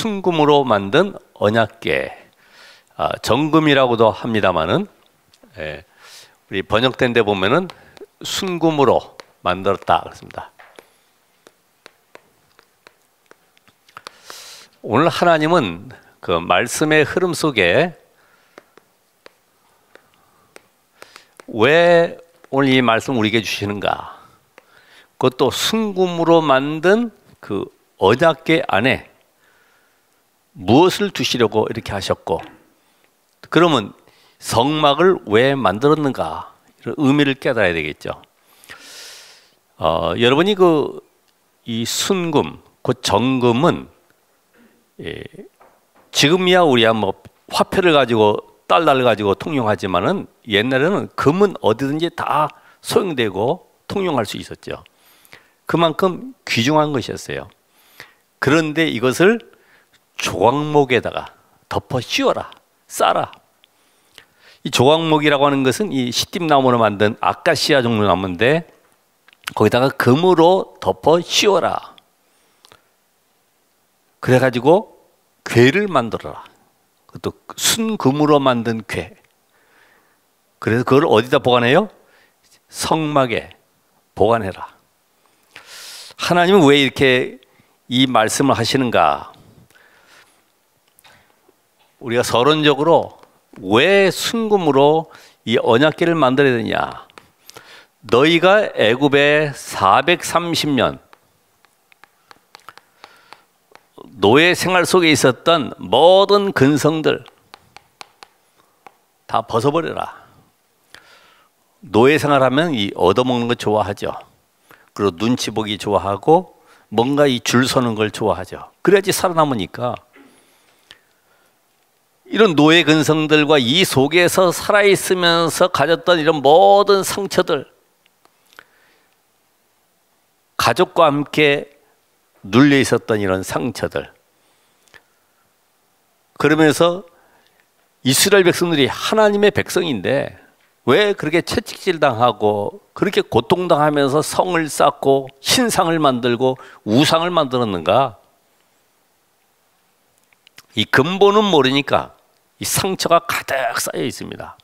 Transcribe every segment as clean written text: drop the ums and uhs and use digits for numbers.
순금으로 만든 언약궤, 정금이라고도 합니다만은, 우리 번역된 데 보면은 순금으로 만들었다 그렇습니다. 오늘 하나님은 그 말씀의 흐름 속에 왜 오늘 이 말씀 우리에게 주시는가? 그것도 순금으로 만든 그 언약궤 안에 무엇을 두시려고 이렇게 하셨고, 그러면 성막을 왜 만들었는가? 이런 의미를 깨달아야 되겠죠. 여러분이 이 순금, 그 정금은 지금이야 우리야 뭐 화폐를 가지고 달러를 가지고 통용하지만은 옛날에는 금은 어디든지 다 소용되고 통용할 수 있었죠. 그만큼 귀중한 것이었어요. 그런데 이것을 조각목에다가 덮어 씌워라, 싸라. 이 조각목이라고 하는 것은 이 시띠나무로 만든 아카시아 종류 나무인데 거기다가 금으로 덮어 씌워라. 그래가지고 궤를 만들어라. 그것도 순금으로 만든 궤. 그래서 그걸 어디다 보관해요? 성막에 보관해라. 하나님은 왜 이렇게 이 말씀을 하시는가? 우리가 서론적으로 왜 순금으로 이 언약궤를 만들어야 되냐? 너희가 애굽에 430년 노예 생활 속에 있었던 모든 근성들 다 벗어버려라. 노예 생활하면 이 얻어먹는 거 좋아하죠. 그리고 눈치 보기 좋아하고 뭔가 이 줄 서는 걸 좋아하죠. 그래야지 살아남으니까. 이런 노예 근성들과 이 속에서 살아있으면서 가졌던 이런 모든 상처들, 가족과 함께 눌려 있었던 이런 상처들, 그러면서 이스라엘 백성들이 하나님의 백성인데 왜 그렇게 채찍질 당하고 그렇게 고통당하면서 성을 쌓고 신상을 만들고 우상을 만들었는가? 이 근본은 모르니까 이 상처가 가득 쌓여 있습니다.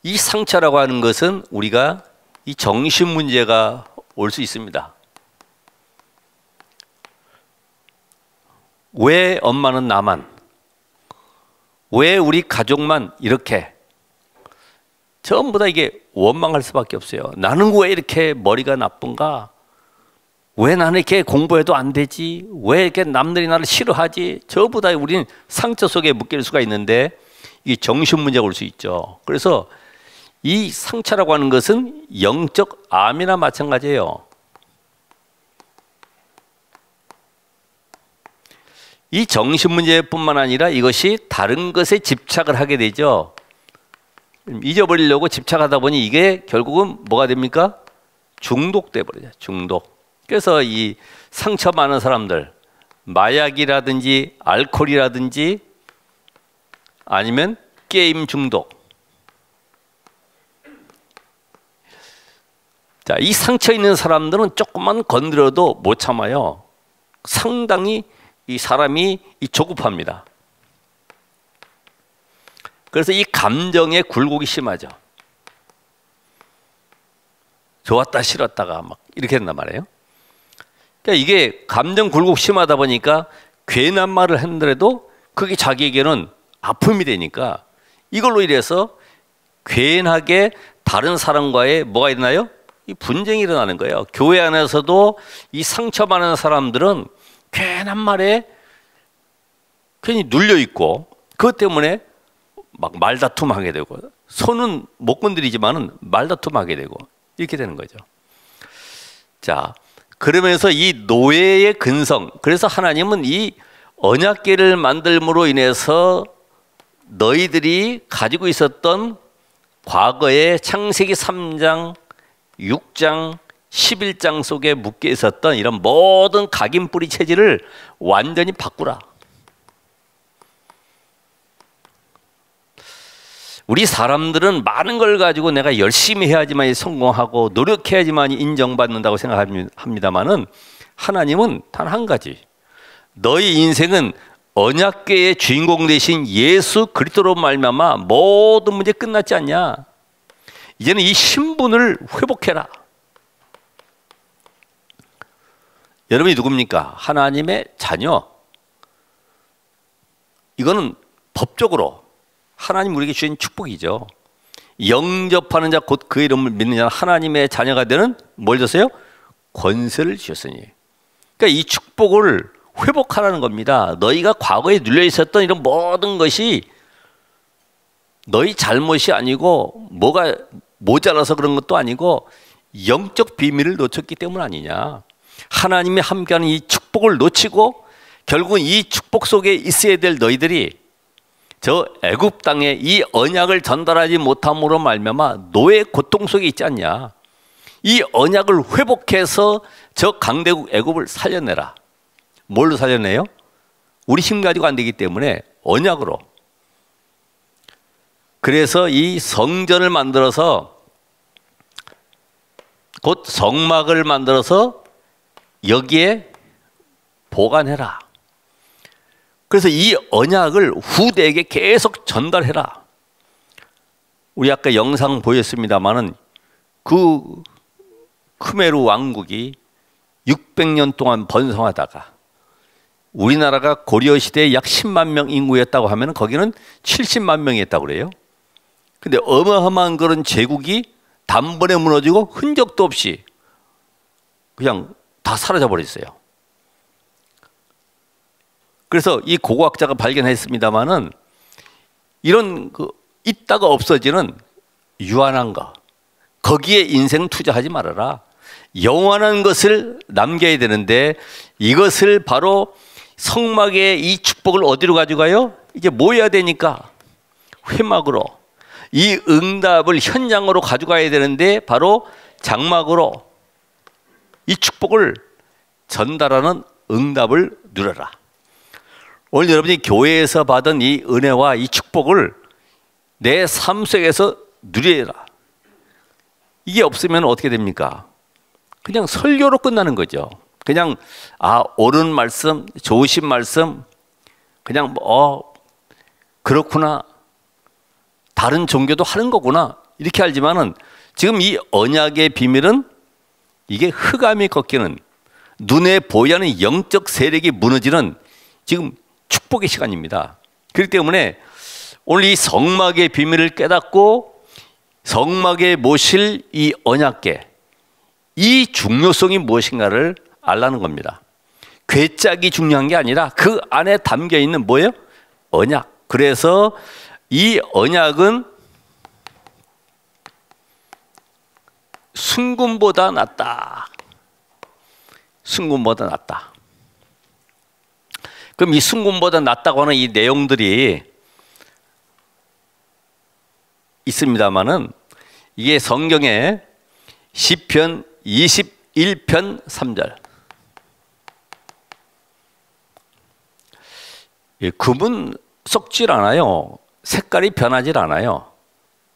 이 상처라고 하는 것은 우리가 이 정신 문제가 올 수 있습니다. 왜 엄마는 나만? 왜 우리 가족만 이렇게? 전부 다 이게 원망할 수밖에 없어요. 나는 왜 이렇게 머리가 나쁜가? 왜 나는 이렇게 공부해도 안 되지? 왜 이렇게 남들이 나를 싫어하지? 전부 다 우리는 상처 속에 묶일 수가 있는데 이 정신 문제가 올 수 있죠. 그래서 이 상처라고 하는 것은 영적 암이나 마찬가지예요. 이 정신 문제뿐만 아니라 이것이 다른 것에 집착을 하게 되죠. 잊어버리려고 집착하다 보니 이게 결국은 뭐가 됩니까? 중독돼 버려요. 중독. 그래서 이 상처 많은 사람들, 마약이라든지 알코올이라든지 아니면 게임 중독. 자, 이 상처 있는 사람들은 조금만 건드려도 못 참아요. 상당히 이 사람이 조급합니다. 그래서 이 감정에 굴곡이 심하죠. 좋았다 싫었다가 막 이렇게 된단 말이에요. 그러니까 이게 감정 굴곡 심하다 보니까 괜한 말을 했는데도 그게 자기에게는 아픔이 되니까 이걸로 인해서 괜하게 다른 사람과의 뭐가 있나요? 이 분쟁이 일어나는 거예요. 교회 안에서도 이 상처받는 사람들은 괜한 말에 괜히 눌려 있고 그것 때문에 막 말다툼하게 되고 손은 못 건드리지만은 말다툼하게 되고 이렇게 되는 거죠. 자, 그러면서 이 노예의 근성, 그래서 하나님은 이 언약궤를 만들므로 인해서 너희들이 가지고 있었던 과거의 창세기 3장, 6장, 11장 속에 묶여 있었던 이런 모든 각인뿌리 체질을 완전히 바꾸라. 우리 사람들은 많은 걸 가지고 내가 열심히 해야지만 성공하고 노력해야지만 인정받는다고 생각합니다만은 하나님은 단 한 가지, 너희 인생은 언약궤의 주인공 되신 예수 그리스도로 말미암아 모든 문제 끝났지 않냐. 이제는 이 신분을 회복해라. 여러분이 누굽니까? 하나님의 자녀. 이거는 법적으로 하나님 우리에게 주신 축복이죠. 영접하는 자 곧 그 이름을 믿는 자는 하나님의 자녀가 되는 뭘 줬어요? 권세를 주셨으니. 그러니까 이 축복을 회복하라는 겁니다. 너희가 과거에 눌려 있었던 이런 모든 것이 너희 잘못이 아니고 뭐가 모자라서 그런 것도 아니고 영적 비밀을 놓쳤기 때문 아니냐. 하나님이 함께하는 이 축복을 놓치고 결국은 이 축복 속에 있어야 될 너희들이 저 애굽 땅에 이 언약을 전달하지 못함으로 말미암아 노예 고통 속에 있지 않냐. 이 언약을 회복해서 저 강대국 애굽을 살려내라. 뭘로 살려내요? 우리 힘 가지고 안 되기 때문에 언약으로. 그래서 이 성전을 만들어서 곧 성막을 만들어서 여기에 보관해라. 그래서 이 언약을 후대에게 계속 전달해라. 우리 아까 영상 보였습니다마는 그 크메르 왕국이 600년 동안 번성하다가 우리나라가 고려 시대에 약 10만 명 인구였다고 하면 거기는 70만 명이었다고 그래요. 근데 어마어마한 그런 제국이 단번에 무너지고 흔적도 없이 그냥 다 사라져 버렸어요. 그래서 이 고고학자가 발견했습니다마는 이런 있다가 없어지는 유한한 거, 거기에 인생 투자하지 말아라. 영원한 것을 남겨야 되는데 이것을 바로 성막의 이 축복을 어디로 가져가요? 이제 모여야 되니까 회막으로, 이 응답을 현장으로 가져가야 되는데 바로 장막으로 이 축복을 전달하는 응답을 누려라. 오늘 여러분이 교회에서 받은 이 은혜와 이 축복을 내 삶 속에서 누려라. 이게 없으면 어떻게 됩니까? 그냥 설교로 끝나는 거죠. 그냥 옳은 말씀, 좋으신 말씀, 그냥 그렇구나, 다른 종교도 하는 거구나 이렇게 알지만은 지금 이 언약의 비밀은 이게 흑암이 꺾이는, 눈에 보이지 않는 영적 세력이 무너지는 지금 축복의 시간입니다. 그렇기 때문에 오늘 이 성막의 비밀을 깨닫고 성막에 모실 이 언약궤, 이 중요성이 무엇인가를 알라는 겁니다. 궤짝이 중요한 게 아니라 그 안에 담겨 있는 뭐예요? 언약. 그래서 이 언약은 순금보다 낫다. 순금보다 낫다. 그럼 이 순금보다 낫다고 하는 이 내용들이 있습니다만은 이게 성경에 시편 21편 3절. 금은 썩질 않아요. 색깔이 변하질 않아요.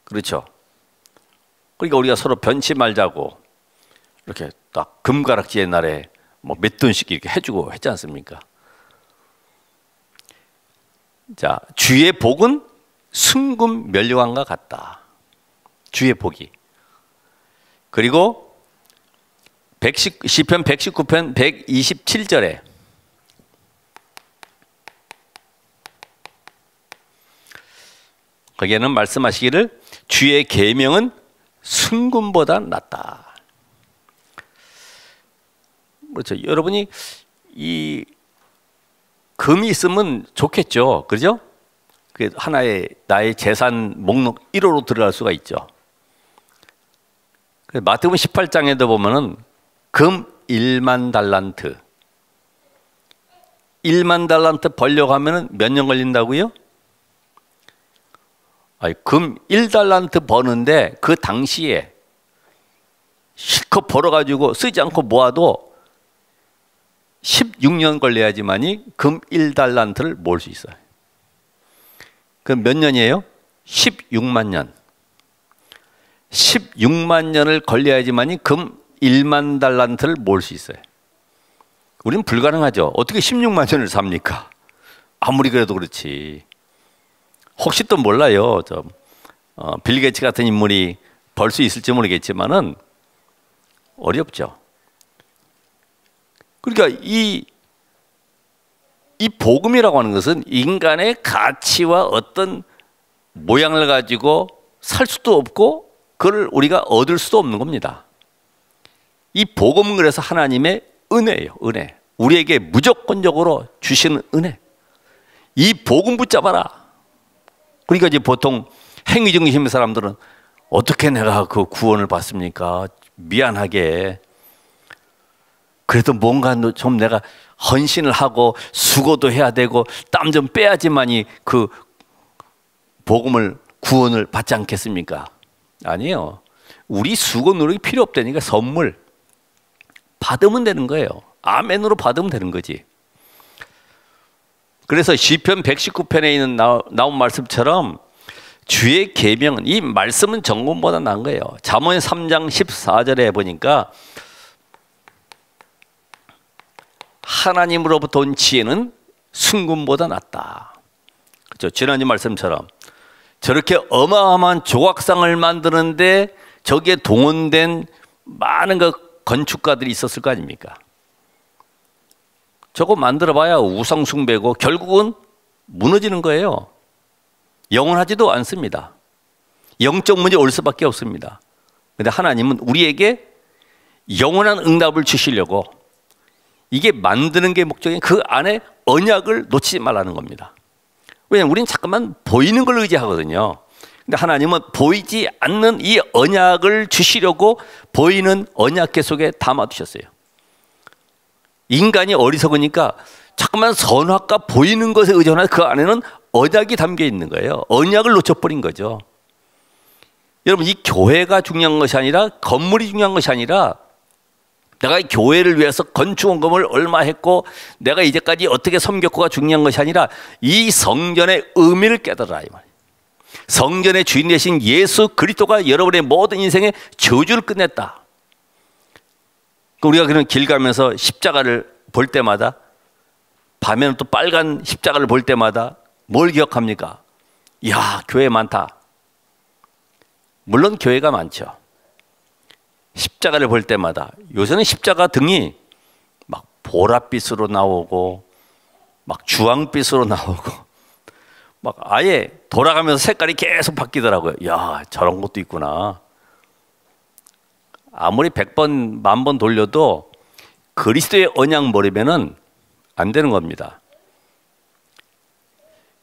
그렇죠? 그러니까 우리가 서로 변치 말자고 이렇게 딱 금가락지 옛날에 몇 돈씩 이렇게 해주고 했지 않습니까? 자, 주의 복은 순금 면류관과 같다. 주의 복이. 그리고 시편 119편 127절에 거기에는 말씀하시기를 주의 계명은 순금보다 낫다. 그렇죠. 여러분이 이 금이 있으면 좋겠죠. 그죠? 그게 하나의 나의 재산 목록 1호로 들어갈 수가 있죠. 마태복음 18장에도 보면은 금 1만 달란트. 1만 달란트 벌려고 하면은 몇 년 걸린다고요? 금 1달란트 버는데 그 당시에 실컷 벌어가지고 쓰지 않고 모아도 16년 걸려야지만이 금 1달란트를 모을 수 있어요. 그럼 몇 년이에요? 16만 년. 16만 년을 걸려야지만이 금 1만 달란트를 모을 수 있어요. 우리는 불가능하죠. 어떻게 16만 년을 삽니까? 아무리 그래도 그렇지. 혹시 또 몰라요. 빌 게이츠 같은 인물이 벌 수 있을지 모르겠지만은 어렵죠. 그러니까 이 복음이라고 하는 것은 인간의 가치와 어떤 모양을 가지고 살 수도 없고 그걸 우리가 얻을 수도 없는 겁니다. 이 복음은 그래서 하나님의 은혜예요. 은혜. 우리에게 무조건적으로 주시는 은혜. 이 복음 붙잡아라. 그러니까 이제 보통 행위 중심의 사람들은 어떻게 내가 그 구원을 받습니까? 미안하게. 그래도 뭔가 좀 내가 헌신을 하고 수고도 해야 되고 땀 좀 빼야지만이 그 복음을 구원을 받지 않겠습니까? 아니에요. 우리 수고 노력이 필요 없다니까. 선물 받으면 되는 거예요. 아멘으로 받으면 되는 거지. 그래서 시편 119편에 있는 나온 말씀처럼 주의 계명은, 이 말씀은 정금보다 나은 거예요. 잠언 3장 14절에 보니까 하나님으로부터 온 지혜는 순금보다 낫다. 그렇죠? 지난주 말씀처럼 저렇게 어마어마한 조각상을 만드는데 저기에 동원된 많은 그 건축가들이 있었을 거 아닙니까? 저거 만들어봐야 우상 숭배고 결국은 무너지는 거예요. 영원하지도 않습니다. 영적 문제 올 수밖에 없습니다. 그런데 하나님은 우리에게 영원한 응답을 주시려고 이게 만드는 게 목적인 그 안에 언약을 놓치지 말라는 겁니다. 왜냐하면 우리는 자꾸만 보이는 걸 의지하거든요. 근데 하나님은 보이지 않는 이 언약을 주시려고 보이는 언약계 속에 담아두셨어요. 인간이 어리석으니까 자꾸만 선악과 보이는 것에 의존하는 그 안에는 언약이 담겨 있는 거예요. 언약을 놓쳐버린 거죠. 여러분, 이 교회가 중요한 것이 아니라 건물이 중요한 것이 아니라 내가 이 교회를 위해서 건축원금을 얼마 했고 내가 이제까지 어떻게 섬겼고가 중요한 것이 아니라 이 성전의 의미를 깨달아라, 이 말이에요. 성전의 주인 되신 예수 그리스도가 여러분의 모든 인생의 저주를 끝냈다. 우리가 그런 길 가면서 십자가를 볼 때마다, 밤에는 또 빨간 십자가를 볼 때마다 뭘 기억합니까? 이야, 교회 많다. 물론 교회가 많죠. 십자가를 볼 때마다, 요새는 십자가 등이 막 보랏빛으로 나오고 막 주황빛으로 나오고 막 아예 돌아가면서 색깔이 계속 바뀌더라고요. 야, 저런 것도 있구나. 아무리 100번, 10,000번 돌려도 그리스도의 언약 모르면은 안 되는 겁니다.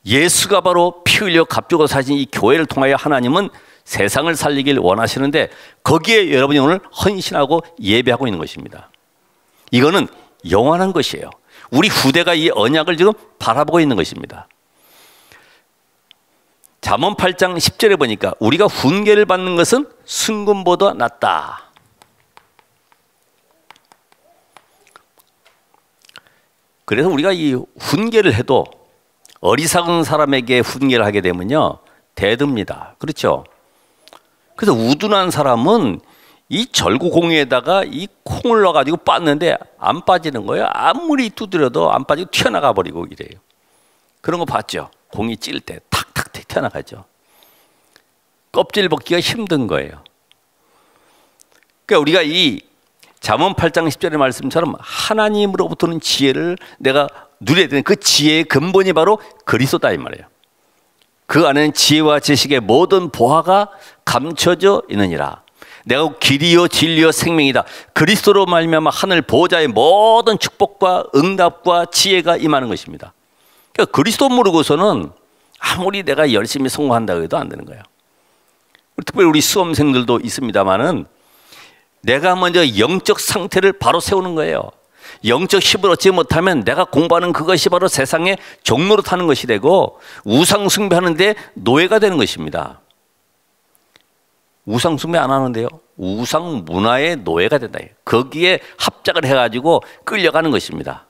예수가 바로 피 흘려 값주고 사신 이 교회를 통하여 하나님은 세상을 살리길 원하시는데 거기에 여러분이 오늘 헌신하고 예배하고 있는 것입니다. 이거는 영원한 것이에요. 우리 후대가 이 언약을 지금 바라보고 있는 것입니다. 잠언 8장 10절에 보니까 우리가 훈계를 받는 것은 순금보다 낫다. 그래서 우리가 이 훈계를 해도 어리석은 사람에게 훈계를 하게 되면요, 대듭니다. 그렇죠? 그래서 우둔한 사람은 이 절구공에다가 이 콩을 넣어가지고 빻는데 안 빠지는 거예요. 아무리 두드려도 안 빠지고 튀어나가 버리고 이래요. 그런 거 봤죠? 공이 찔 때 탁탁 튀어나가죠. 껍질 벗기가 힘든 거예요. 그러니까 우리가 이 잠언 8장 10절의 말씀처럼 하나님으로부터는 지혜를 내가 누려야 되는 그 지혜의 근본이 바로 그리스도다, 이 말이에요. 그 안에는 지혜와 지식의 모든 보화가 감춰져 있느니라. 내가 길이요 진리요 생명이다. 그리스도로 말미암아 하늘 보호자의 모든 축복과 응답과 지혜가 임하는 것입니다. 그러니까 그리스도 모르고서는 아무리 내가 열심히 성공한다고 해도 안 되는 거예요. 특별히 우리 수험생들도 있습니다만은 내가 먼저 영적 상태를 바로 세우는 거예요. 영적 힘을 얻지 못하면 내가 공부하는 그것이 바로 세상의 종로로 타는 것이 되고 우상 숭배하는 데 노예가 되는 것입니다. 우상 숭배 안 하는데요, 우상 문화의 노예가 된다. 거기에 합작을 해가지고 끌려가는 것입니다.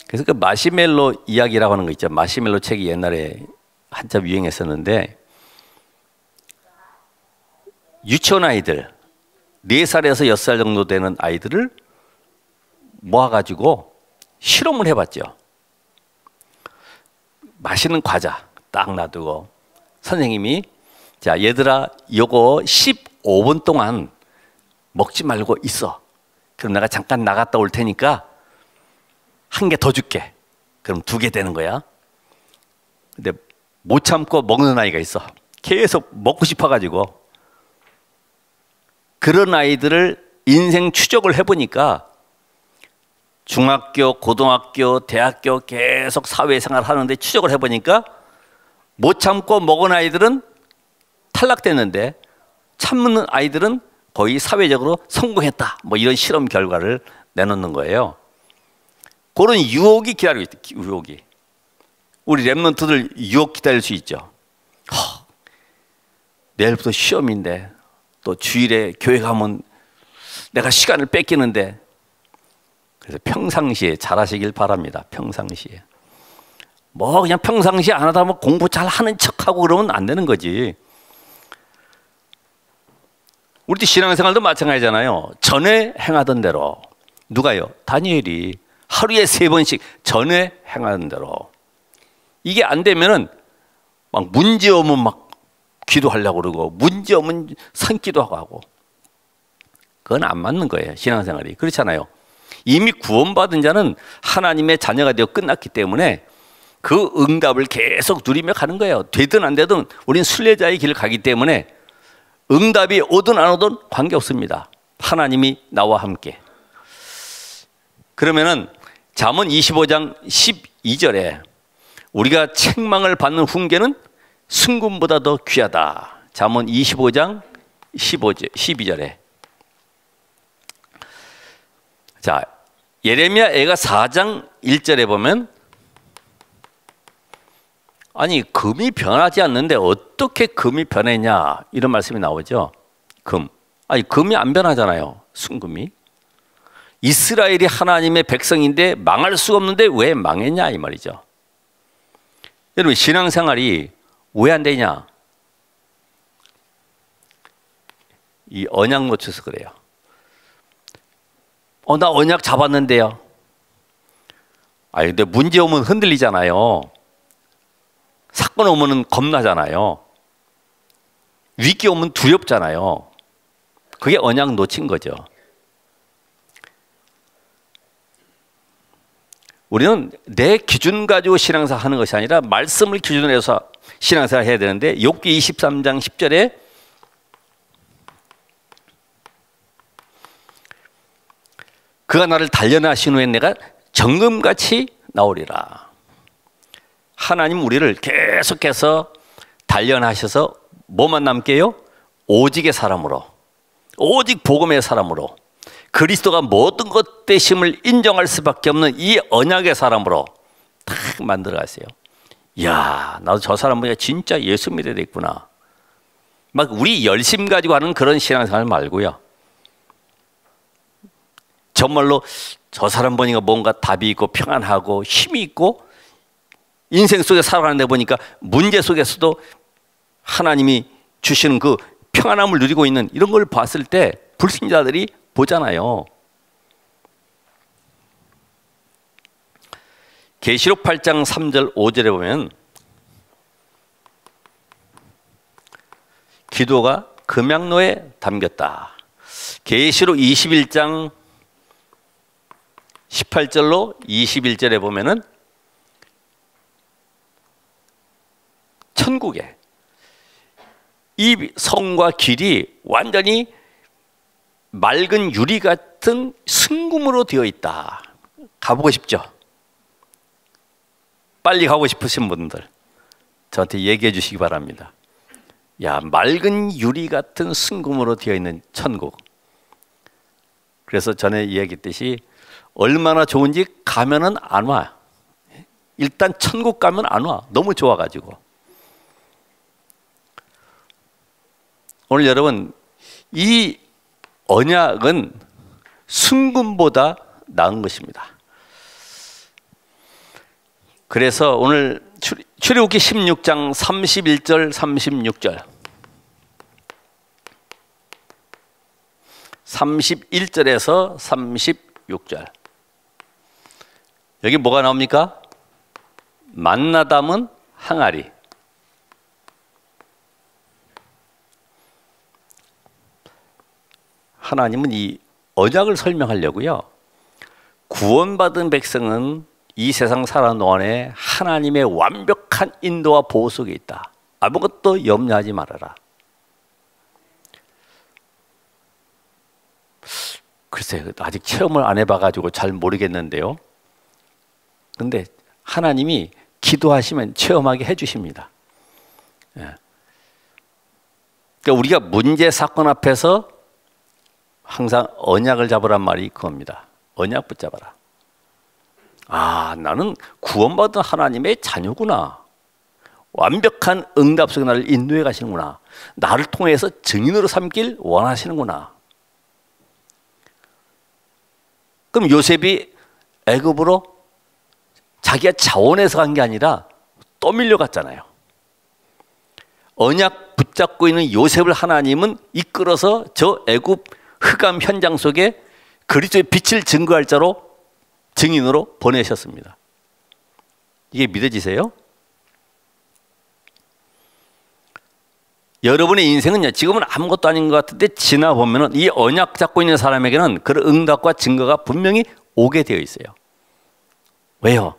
그래서 그 마시멜로 이야기라고 하는 거 있죠. 마시멜로 책이 옛날에 한참 유행했었는데 유치원 아이들, 4살에서 6살 정도 되는 아이들을 모아가지고 실험을 해봤죠. 맛있는 과자 딱 놔두고 선생님이 자 얘들아 요거 15분 동안 먹지 말고 있어. 그럼 내가 잠깐 나갔다 올 테니까 한 개 더 줄게. 그럼 2개 되는 거야. 근데 못 참고 먹는 아이가 있어. 계속 먹고 싶어가지고. 그런 아이들을 인생 추적을 해보니까 중학교, 고등학교, 대학교 계속 사회생활 하는데 추적을 해보니까 못 참고 먹은 아이들은 탈락됐는데 참는 아이들은 거의 사회적으로 성공했다. 뭐 이런 실험 결과를 내놓는 거예요. 그런 유혹이 기다리고 있다. 유혹이. 우리 랩런트들 유혹 기다릴 수 있죠. 내일부터 시험인데 또 주일에 교회 가면 내가 시간을 뺏기는데 그래서 평상시에 잘하시길 바랍니다. 평상시에. 뭐 그냥 평상시에 안 하다 보면 공부 잘 하는 척하고 그러면 안 되는 거지. 우리도 신앙생활도 마찬가지잖아요. 전에 행하던 대로. 누가요? 다니엘이 하루에 3번씩 전에 행하던 대로. 이게 안 되면은 막 문제 오면 막 기도하려고 그러고 문제 오면 산기도 하고 그건 안 맞는 거예요. 신앙생활이. 그렇잖아요. 이미 구원받은 자는 하나님의 자녀가 되어 끝났기 때문에 그 응답을 계속 누리며 가는 거예요. 되든 안 되든 우리는 순례자의 길을 가기 때문에 응답이 오든 안 오든 관계없습니다. 하나님이 나와 함께. 그러면은 잠언 25장 12절에 우리가 책망을 받는 훈계는 순금보다 더 귀하다. 잠언 25장 12절에. 자, 예레미야 애가 4장 1절에 보면 아니 금이 변하지 않는데 어떻게 금이 변했냐 이런 말씀이 나오죠. 금. 아니 금이 안 변하잖아요. 순금이. 이스라엘이 하나님의 백성인데 망할 수가 없는데 왜 망했냐 이 말이죠. 여러분 신앙생활이 왜 안 되냐? 이 언약 놓쳐서 그래요. 나 언약 잡았는데요. 아니 근데 문제 오면 흔들리잖아요. 사건 오면 겁나잖아요. 위기 오면 두렵잖아요. 그게 언약 놓친 거죠. 우리는 내 기준 가지고 신앙생활 하는 것이 아니라 말씀을 기준으로 해서 신앙생활 해야 되는데 욥기 23장 10절에 그가 나를 단련하신 후에 내가 정금같이 나오리라. 하나님 우리를 계속해서 단련하셔서 뭐만 남게요? 오직의 사람으로, 오직 복음의 사람으로, 그리스도가 모든 것 되심을 인정할 수밖에 없는 이 언약의 사람으로 딱 만들어 가세요. 이야, 나도 저 사람 보니까 진짜 예수 믿어야 되겠구나. 막 우리 열심 가지고 하는 그런 신앙생활 말고요. 정말로 저 사람 보니까 뭔가 답이 있고 평안하고 힘이 있고 인생 속에 살아가는데 보니까 문제 속에서도 하나님이 주시는 그 평안함을 누리고 있는 이런 걸 봤을 때 불신자들이 보잖아요. 계시록 8장 3절 5절에 보면 기도가 금양로에 담겼다. 계시록 21장 18절로 21절에 보면은 천국에 이 성과 길이 완전히 맑은 유리 같은 순금으로 되어 있다. 가보고 싶죠? 빨리 가고 싶으신 분들 저한테 얘기해 주시기 바랍니다. 야, 맑은 유리 같은 순금으로 되어 있는 천국. 그래서 전에 얘기했듯이 얼마나 좋은지 가면은 안 와. 일단 천국 가면 안 와. 너무 좋아가지고. 오늘 여러분 이 언약은 순금보다 나은 것입니다. 그래서 오늘 출애굽기 16장 31절 36절 31절에서 36절. 여기 뭐가 나옵니까? 만나 담은 항아리. 하나님은 이 언약을 설명하려고요. 구원받은 백성은 이 세상 사는 동안에 하나님의 완벽한 인도와 보호 속에 있다. 아무것도 염려하지 말아라. 글쎄, 아직 체험을 안 해봐가지고 잘 모르겠는데요. 근데 하나님이 기도하시면 체험하게 해주십니다. 예. 그러니까 우리가 문제 사건 앞에서 항상 언약을 잡으란 말이 그겁니다. 언약 붙잡아라. 아, 나는 구원받은 하나님의 자녀구나. 완벽한 응답 속에 나를 인도해 가시는구나. 나를 통해서 증인으로 삼길 원하시는구나. 그럼 요셉이 애굽으로 자기가 자원해서 간 게 아니라 떠밀려 갔잖아요. 언약 붙잡고 있는 요셉을 하나님은 이끌어서 저 애굽 흑암 현장 속에 그리스도의 빛을 증거할 자로 증인으로 보내셨습니다. 이게 믿어지세요? 여러분의 인생은요, 지금은 아무것도 아닌 것 같은데 지나보면은 이 언약 잡고 있는 사람에게는 그런 응답과 증거가 분명히 오게 되어 있어요. 왜요?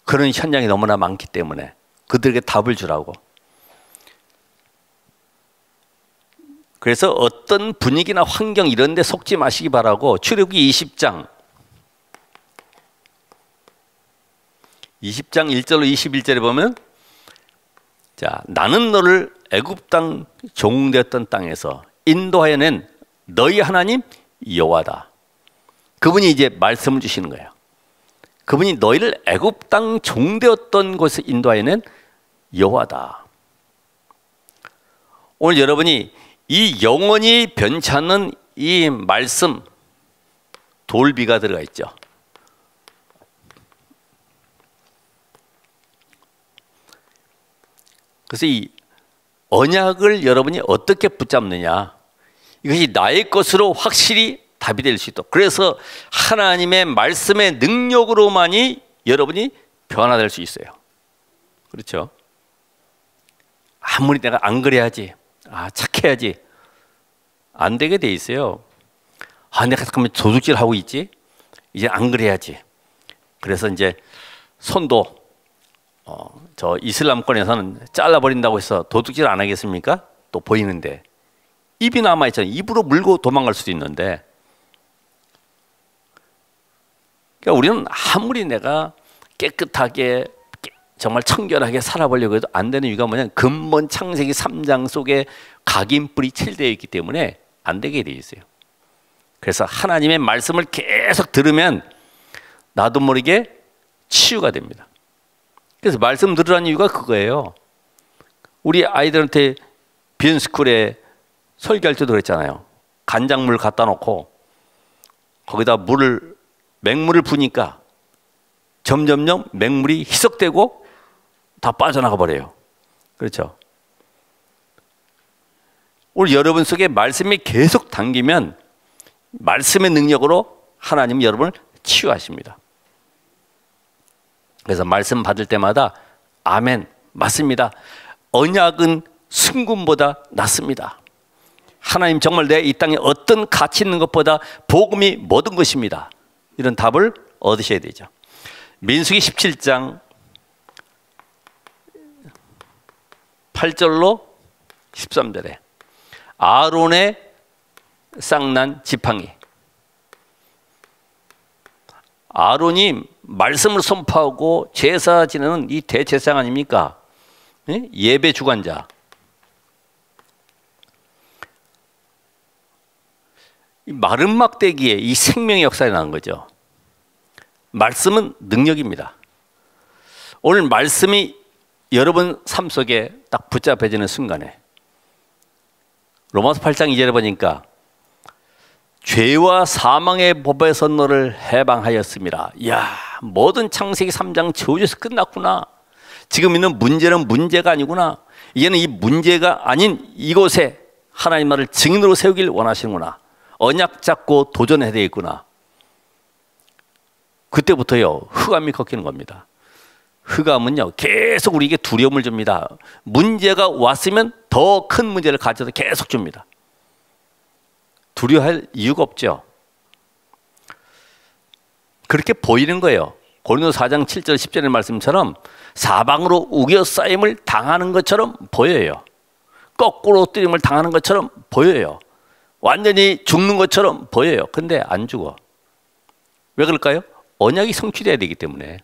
그런 현장이 너무나 많기 때문에 그들에게 답을 주라고. 그래서 어떤 분위기나 환경 이런 데 속지 마시기 바라고 출애굽기 20장 1절로 21절에 보면, 자, 나는 너를 애굽 땅 종되었던 땅에서 인도하여 낸 너희 하나님 여호와다. 그분이 이제 말씀을 주시는 거예요. 그분이 너희를 애굽 땅 종되었던 곳에 인도하여 낸 여호와다. 오늘 여러분이 이 영원히 변치 않는 이 말씀, 돌비가 들어가 있죠. 그래서 이 언약을 여러분이 어떻게 붙잡느냐, 이것이 나의 것으로 확실히 답이 될 수 있도록. 그래서 하나님의 말씀의 능력으로만이 여러분이 변화될 수 있어요. 그렇죠? 아무리 내가 안 그래야지, 착해야지, 안 되게 돼 있어요. 내가 잠깐만 도둑질 하고 있지, 이제 안 그래야지. 그래서 이제 손도 저 이슬람권에서는 잘라버린다고 해서 도둑질 안 하겠습니까? 또 보이는데 입이 남아있잖아요. 입으로 물고 도망갈 수도 있는데, 그러니까 우리는 아무리 내가 깨끗하게 정말 청결하게 살아보려고 해도 안 되는 이유가 뭐냐면 근본 창세기 3장 속에 각인뿔이 칠되어 있기 때문에 안 되게 돼 있어요. 그래서 하나님의 말씀을 계속 들으면 나도 모르게 치유가 됩니다. 그래서 말씀 들으라는 이유가 그거예요. 우리 아이들한테 비언스쿨에 설교할 때도 그랬잖아요. 간장물 갖다 놓고 거기다 맹물을 부니까 점점점 맹물이 희석되고 다 빠져나가 버려요. 그렇죠? 오늘 여러분 속에 말씀이 계속 담기면 말씀의 능력으로 하나님은 여러분을 치유하십니다. 그래서 말씀 받을 때마다 아멘, 맞습니다. 언약은 순금보다 낫습니다. 하나님 정말 내 이 땅에 어떤 가치 있는 것보다 복음이 모든 것입니다. 이런 답을 얻으셔야 되죠. 민수기 17장 8절로 13절에 아론의 쌍난 지팡이. 아론이 말씀을 선포하고 제사 지내는 이 대제사장 아닙니까? 예배 주관자. 이 마른 막대기에 이 생명의 역사에 나온 거죠. 말씀은 능력입니다. 오늘 말씀이 여러분 삶 속에 딱 붙잡혀지는 순간에 로마서 8장 2절에 보니까 죄와 사망의 법에서 너를 해방하였습니다. 이야, 모든 창세기 3장 저주에서 끝났구나. 지금 있는 문제는 문제가 아니구나. 이제는 이 문제가 아닌 이곳에 하나님 나를 증인으로 세우길 원하시는구나. 언약 잡고 도전해야 되겠구나. 그때부터요 흑암이 꺾이는 겁니다. 흑암은요 계속 우리에게 두려움을 줍니다. 문제가 왔으면 더 큰 문제를 가져다 계속 줍니다. 두려워할 이유가 없죠. 그렇게 보이는 거예요. 고린도 4장 7절 10절의 말씀처럼 사방으로 우겨싸임을 당하는 것처럼 보여요. 거꾸로 뜨림을 당하는 것처럼 보여요. 완전히 죽는 것처럼 보여요. 근데 안 죽어. 왜 그럴까요? 언약이 성취돼야 되기 때문에.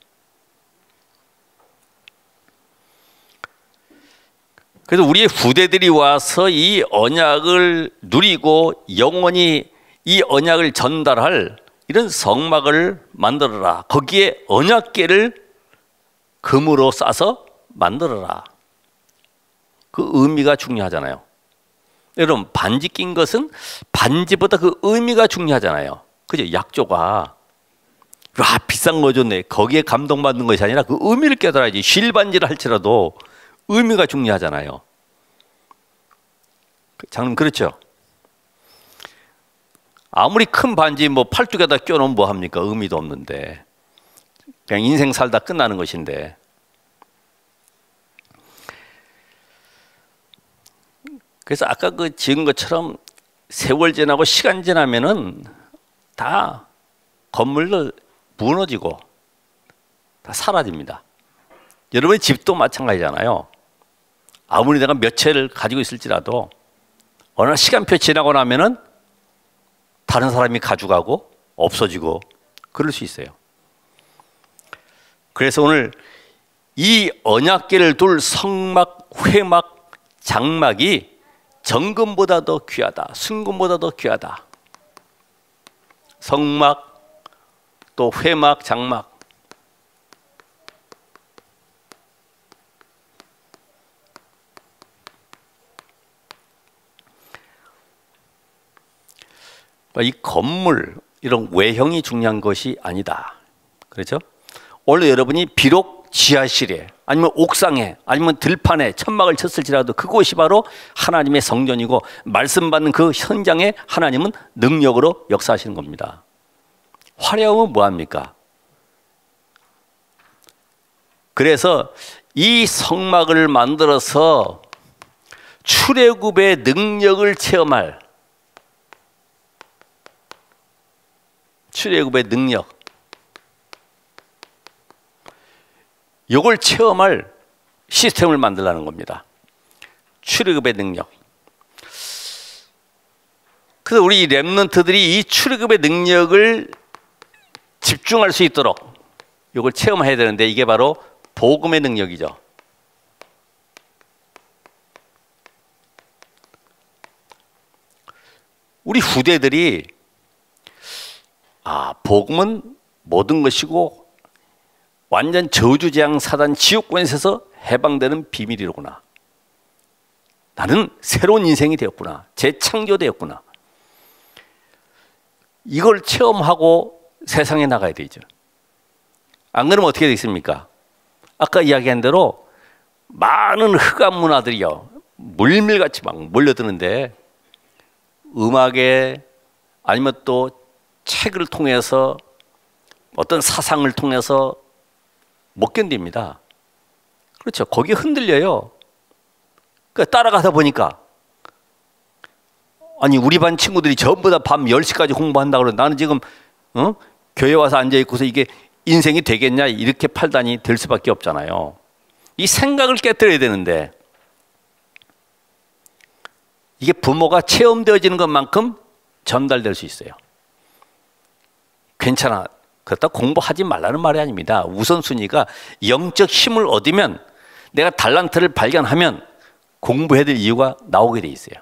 그래서 우리의 후대들이 와서 이 언약을 누리고 영원히 이 언약을 전달할 이런 성막을 만들어라. 거기에 언약궤를 금으로 싸서 만들어라. 그 의미가 중요하잖아요. 여러분 반지 낀 것은 반지보다 그 의미가 중요하잖아요. 그죠? 약조가 와 비싼 거 줬네. 거기에 감동받는 것이 아니라 그 의미를 깨달아야지. 실반지를 할지라도 의미가 중요하잖아요. 장님 그렇죠? 아무리 큰 반지 뭐 팔뚝에다 껴놓으면 뭐 합니까? 의미도 없는데 그냥 인생 살다 끝나는 것인데. 그래서 아까 그 지은 것처럼 세월 지나고 시간 지나면은 다 건물들 무너지고 다 사라집니다. 여러분의 집도 마찬가지잖아요. 아무리 내가 몇 채를 가지고 있을지라도 어느 시간표 지나고 나면은 다른 사람이 가져가고 없어지고 그럴 수 있어요. 그래서 오늘 이 언약궤를 둘 성막, 회막, 장막이 정금보다 더 귀하다. 순금보다 더 귀하다. 성막, 또 회막, 장막. 이 건물, 이런 외형이 중요한 것이 아니다. 그렇죠? 원래 여러분이 비록 지하실에 아니면 옥상에 아니면 들판에 천막을 쳤을지라도 그곳이 바로 하나님의 성전이고 말씀 받는 그 현장에 하나님은 능력으로 역사하시는 겁니다. 화려함은 뭐합니까? 그래서 이 성막을 만들어서 출애굽의 능력을 체험할 출애굽의 능력 이걸 체험할 시스템을 만들라는 겁니다. 출애굽의 능력. 그래서 우리 렘넌트들이 이 출애굽의 능력을 집중할 수 있도록 이걸 체험해야 되는데 이게 바로 복음의 능력이죠. 우리 후대들이 복음은 모든 것이고 완전 저주재앙 사단 지옥권에서 해방되는 비밀이로구나. 나는 새로운 인생이 되었구나. 재창조되었구나. 이걸 체험하고 세상에 나가야 되죠. 안 그러면 어떻게 되겠습니까? 아까 이야기한 대로 많은 흑암 문화들이요 물밀같이 막 몰려드는데 음악에 아니면 또 책을 통해서 어떤 사상을 통해서 못 견딥니다. 그렇죠. 거기에 흔들려요. 그러니까 따라가다 보니까 아니 우리 반 친구들이 전부 다 밤 10시까지 공부한다고 그러는데 나는 지금 교회 와서 앉아있고서 이게 인생이 되겠냐 이렇게 판단이 될 수밖에 없잖아요. 이 생각을 깨뜨려야 되는데 이게 부모가 체험되어지는 것만큼 전달될 수 있어요. 괜찮아. 그렇다고 공부하지 말라는 말이 아닙니다. 우선순위가 영적 힘을 얻으면 내가 달란트를 발견하면 공부해야 될 이유가 나오게 돼 있어요.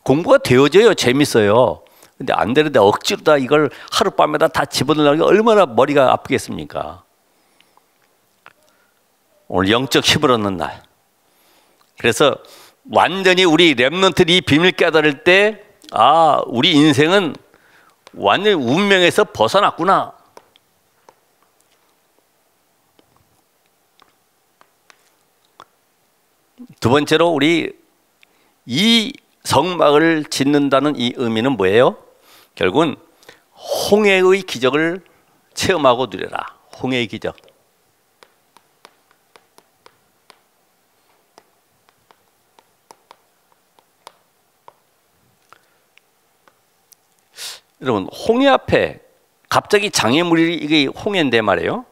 공부가 되어져요. 재밌어요. 근데 안 되는데 억지로 다 이걸 하룻밤에다 다 집어넣으려는 게 얼마나 머리가 아프겠습니까? 오늘 영적 힘을 얻는 날. 그래서 완전히 우리 렘넌트들이 이 비밀 깨달을 때 우리 인생은 완전히 운명에서 벗어났구나. 두 번째로 우리 이 성막을 짓는다는 이 의미는 뭐예요? 결국은 홍해의 기적을 체험하고 누려라. 홍해의 기적. 여러분, 홍해 앞에 갑자기 장애물이 이게 홍해인데 말이에요.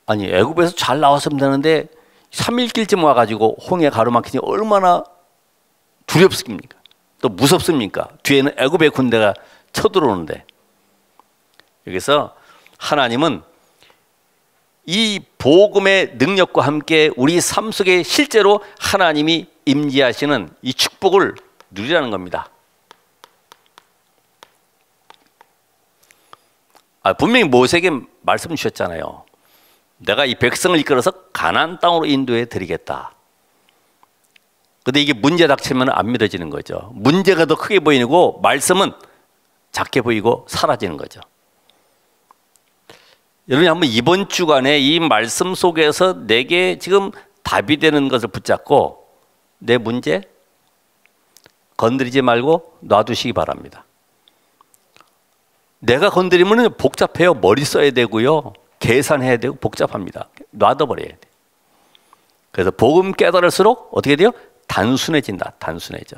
아니, 애굽에서 잘 나왔으면 되는데 3일길쯤 와가지고 홍해 가로막히니 얼마나 두렵습니까? 또 무섭습니까? 뒤에는 애굽의 군대가 쳐들어오는데. 여기서 하나님은 이 복음의 능력과 함께 우리 삶 속에 실제로 하나님이 임재하시는 이 축복을 누리라는 겁니다. 분명히 모세에게 말씀 주셨잖아요. 내가 이 백성을 이끌어서 가나안 땅으로 인도해 드리겠다. 근데 이게 문제 닥치면 안 믿어지는 거죠. 문제가 더 크게 보이고 말씀은 작게 보이고 사라지는 거죠. 여러분이 한번 이번 주간에 이 말씀 속에서 내게 지금 답이 되는 것을 붙잡고 내 문제 건드리지 말고 놔두시기 바랍니다. 내가 건드리면 복잡해요. 머리 써야 되고요. 계산해야 되고 복잡합니다. 놔둬버려야 돼. 그래서 복음 깨달을수록 어떻게 돼요? 단순해진다. 단순해져.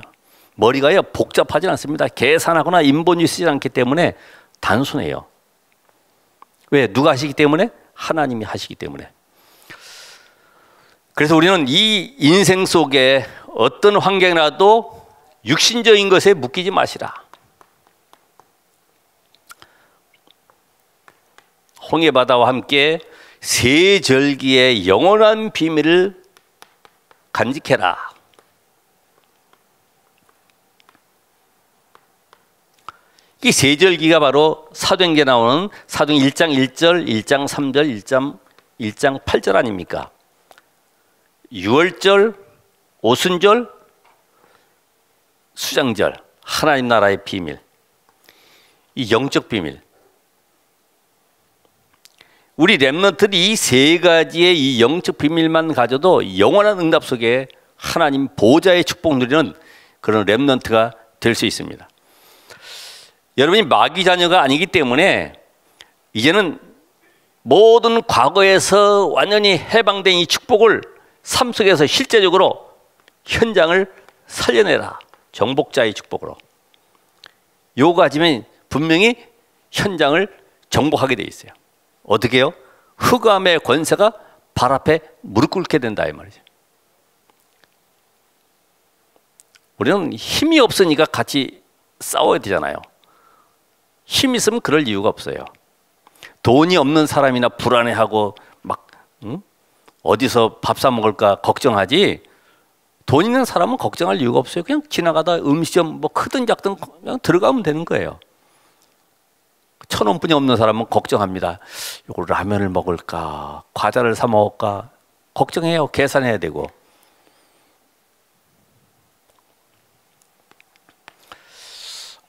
머리가요 복잡하지 않습니다. 계산하거나 인본이 쓰지 않기 때문에 단순해요. 왜? 누가 하시기 때문에? 하나님이 하시기 때문에. 그래서 우리는 이 인생 속에 어떤 환경이라도 육신적인 것에 묶이지 마시라. 홍해바다와 함께 세 절기의 영원한 비밀을 간직해라. 이 세 절기가 바로 사도행전에 나오는 사도행 1장 1절, 1장 3절, 1장 8절 아닙니까? 유월절, 오순절, 수장절, 하나님 나라의 비밀, 이 영적 비밀. 우리 렘넌트들이 이 세 가지의 이 영적 비밀만 가져도 영원한 응답 속에 하나님 보좌의 축복 누리는 그런 렘넌트가 될 수 있습니다. 여러분이 마귀 자녀가 아니기 때문에 이제는 모든 과거에서 완전히 해방된 이 축복을 삶 속에서 실제적으로 현장을 살려내라. 정복자의 축복으로. 요거 가지면 분명히 현장을 정복하게 돼 있어요. 어떻게 해요? 흑암의 권세가 발 앞에 무릎 꿇게 된다 이 말이죠. 우리는 힘이 없으니까 같이 싸워야 되잖아요. 힘 있으면 그럴 이유가 없어요. 돈이 없는 사람이나 불안해하고 막 어디서 밥 사 먹을까 걱정하지, 돈 있는 사람은 걱정할 이유가 없어요. 그냥 지나가다 음식점 뭐 크든 작든 그냥 들어가면 되는 거예요. 1,000원뿐이 없는 사람은 걱정합니다. 이걸 라면을 먹을까 과자를 사 먹을까 걱정해요. 계산해야 되고.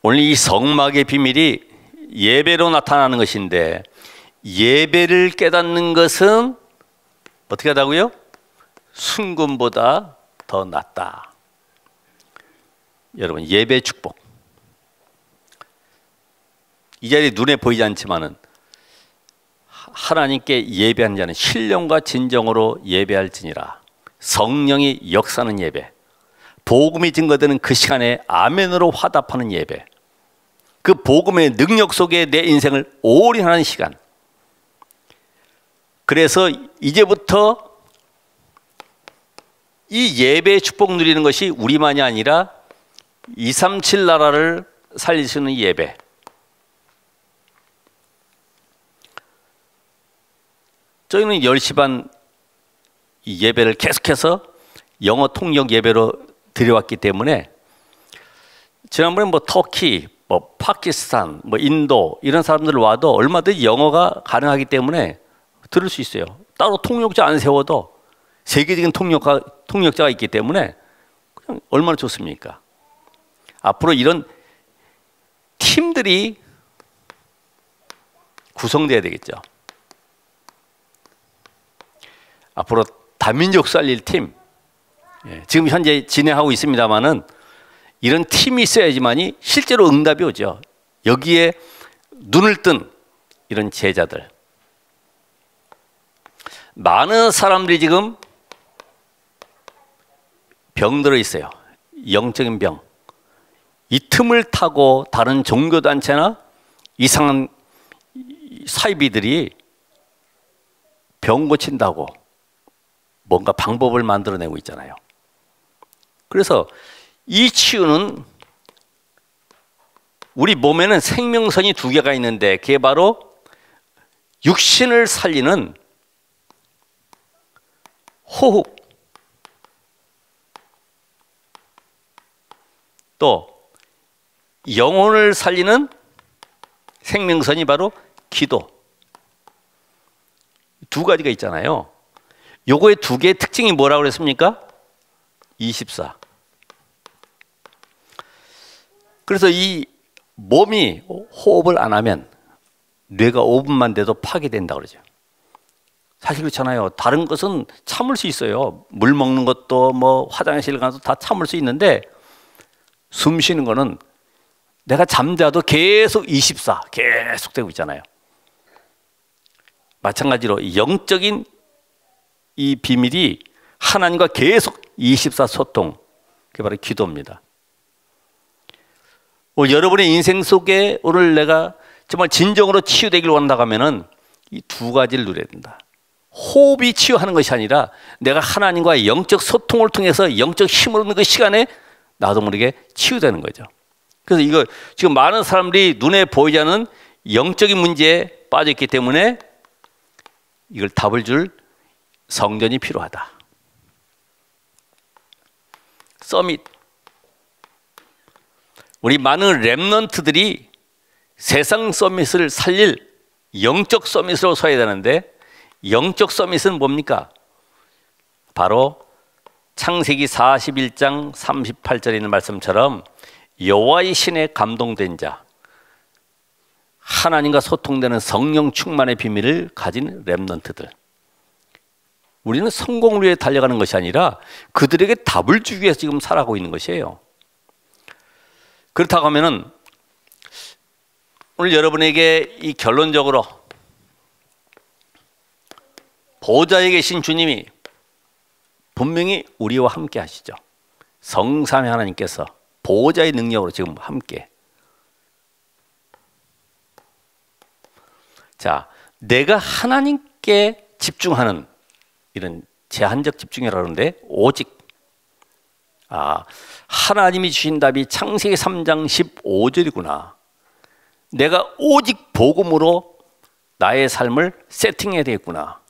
오늘 이 성막의 비밀이 예배로 나타나는 것인데, 예배를 깨닫는 것은 어떻게 하다고요? 순금보다 더 낫다. 여러분, 예배 축복. 이 자리에 눈에 보이지 않지만은 하나님께 예배하는 자는 신령과 진정으로 예배할지니라. 성령이 역사하는 예배, 복음이 증거되는 그 시간에 아멘으로 화답하는 예배, 그 복음의 능력 속에 내 인생을 올인하는 시간. 그래서 이제부터 이 예배의 축복 누리는 것이 우리만이 아니라 237 나라를 살리시는 예배. 저희는 10시 반 이 예배를 계속해서 영어 통역 예배로 드려왔기 때문에 지난번에 뭐 터키, 뭐 파키스탄, 뭐 인도 이런 사람들 와도 얼마든지 영어가 가능하기 때문에 들을 수 있어요. 따로 통역자 안 세워도 세계적인 통역자가 있기 때문에 그냥 얼마나 좋습니까? 앞으로 이런 팀들이 구성돼야 되겠죠. 앞으로 다민족 살릴 팀, 지금 현재 진행하고 있습니다만은 이런 팀이 있어야지만이 실제로 응답이 오죠. 여기에 눈을 뜬 이런 제자들. 많은 사람들이 지금 병들어 있어요. 영적인 병. 이 틈을 타고 다른 종교단체나 이상한 사이비들이 병 고친다고 뭔가 방법을 만들어내고 있잖아요. 그래서 이 치유는 우리 몸에는 생명선이 두 개가 있는데 그게 바로 육신을 살리는 호흡, 또 영혼을 살리는 생명선이 바로 기도. 두 가지가 있잖아요. 요거의 두 개의 특징이 뭐라고 그랬습니까? 24. 그래서 이 몸이 호흡을 안 하면 뇌가 5분만 돼도 파괴된다고 그러죠. 사실 그렇잖아요. 다른 것은 참을 수 있어요. 물 먹는 것도 뭐 화장실 가서 다 참을 수 있는데 숨 쉬는 거는 내가 잠자도 계속 24 계속 되고 있잖아요. 마찬가지로 영적인 이 비밀이 하나님과 계속 24 소통, 그게 바로 기도입니다. 오늘 여러분의 인생 속에 오늘 내가 정말 진정으로 치유되길 원한다고 하면은 이 두 가지를 누려야 된다. 호흡이 치유하는 것이 아니라 내가 하나님과의 영적 소통을 통해서 영적 힘을 얻는 그 시간에 나도 모르게 치유되는 거죠. 그래서 이거 지금 많은 사람들이 눈에 보이지 않는 영적인 문제에 빠져있기 때문에 이걸 답을 줄 성전이 필요하다. 서밋. 우리 많은 렘넌트들이 세상 서밋을 살릴 영적 서밋으로 서야 되는데 영적 서밋은 뭡니까? 바로 창세기 41장 38절에 있는 말씀처럼 여호와의 신에 감동된 자, 하나님과 소통되는 성령 충만의 비밀을 가진 렘넌트들. 우리는 성공을 위해 달려가는 것이 아니라 그들에게 답을 주기 위해서 지금 살아가고 있는 것이에요. 그렇다고 하면은 오늘 여러분에게 이 결론적으로 보좌에 계신 주님이 분명히 우리와 함께 하시죠. 성삼위 하나님께서 보호자의 능력으로 지금 함께. 자, 내가 하나님께 집중하는 이런 제한적 집중이라고 하는데 오직 하나님이 주신 답이 창세기 3장 15절이구나. 내가 오직 복음으로 나의 삶을 세팅해야 되겠구나.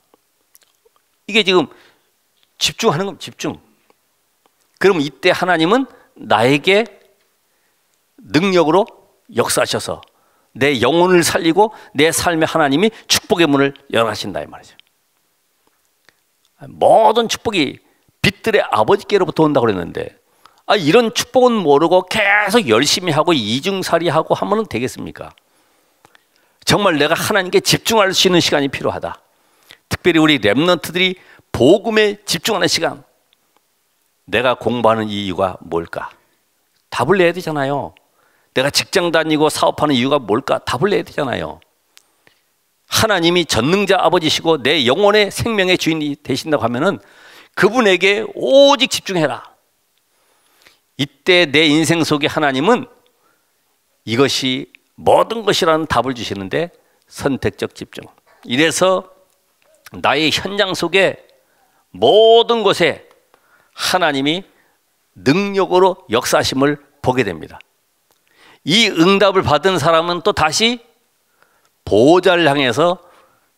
이게 지금 집중하는 건 집중. 그럼 이때 하나님은 나에게 능력으로 역사하셔서 내 영혼을 살리고 내 삶에 하나님이 축복의 문을 열어가신다 이 말이죠. 모든 축복이 빛들의 아버지께로부터 온다고 그랬는데 이런 축복은 모르고 계속 열심히 하고 이중살이하고 하면 되겠습니까? 정말 내가 하나님께 집중할 수 있는 시간이 필요하다. 특별히 우리 렘넌트들이 복음에 집중하는 시간. 내가 공부하는 이유가 뭘까? 답을 내야 되잖아요. 내가 직장 다니고 사업하는 이유가 뭘까? 답을 내야 되잖아요. 하나님이 전능자 아버지시고 내 영혼의 생명의 주인이 되신다고 하면은 그분에게 오직 집중해라. 이때 내 인생 속에 하나님은 이것이 모든 것이라는 답을 주시는데 선택적 집중. 이래서 나의 현장 속에 모든 곳에 하나님이 능력으로 역사하심을 보게 됩니다. 이 응답을 받은 사람은 또 다시 보호자를 향해서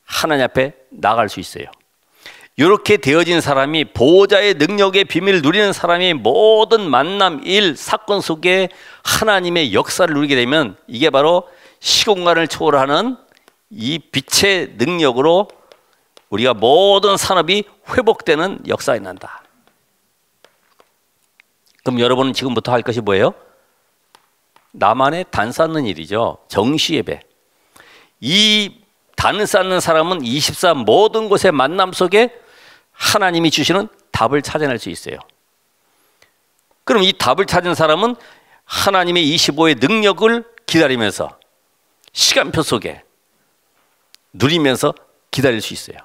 하나님 앞에 나갈 수 있어요. 이렇게 되어진 사람이 보호자의 능력의 비밀을 누리는 사람이 모든 만남, 일, 사건 속에 하나님의 역사를 누리게 되면 이게 바로 시공간을 초월하는 이 빛의 능력으로 우리가 모든 산업이 회복되는 역사가 난다. 그럼 여러분은 지금부터 할 것이 뭐예요? 나만의 단 쌓는 일이죠. 정시 예배. 이 단 쌓는 사람은 24 모든 곳의 만남 속에 하나님이 주시는 답을 찾아낼 수 있어요. 그럼 이 답을 찾은 사람은 하나님의 25의 능력을 기다리면서 시간표 속에 누리면서 기다릴 수 있어요.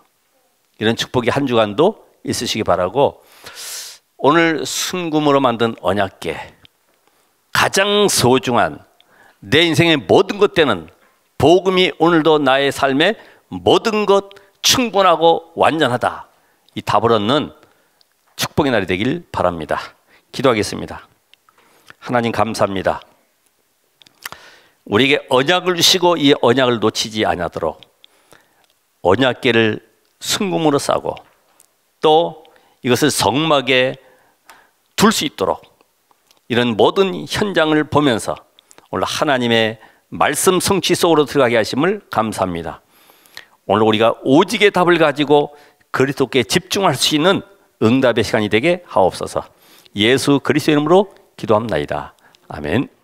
이런 축복이 한 주간도 있으시기 바라고, 오늘 순금으로 만든 언약궤, 가장 소중한 내 인생의 모든 것 되는 복음이 오늘도 나의 삶의 모든 것 충분하고 완전하다, 이 답을 얻는 축복의 날이 되길 바랍니다. 기도하겠습니다. 하나님 감사합니다. 우리에게 언약을 주시고 이 언약을 놓치지 아니하도록 언약궤를 순금으로 싸고 또 이것을 성막에 둘 수 있도록 이런 모든 현장을 보면서 오늘 하나님의 말씀 성취 속으로 들어가게 하심을 감사합니다. 오늘 우리가 오직의 답을 가지고 그리스도께 집중할 수 있는 응답의 시간이 되게 하옵소서. 예수 그리스도의 이름으로 기도합나이다. 아멘.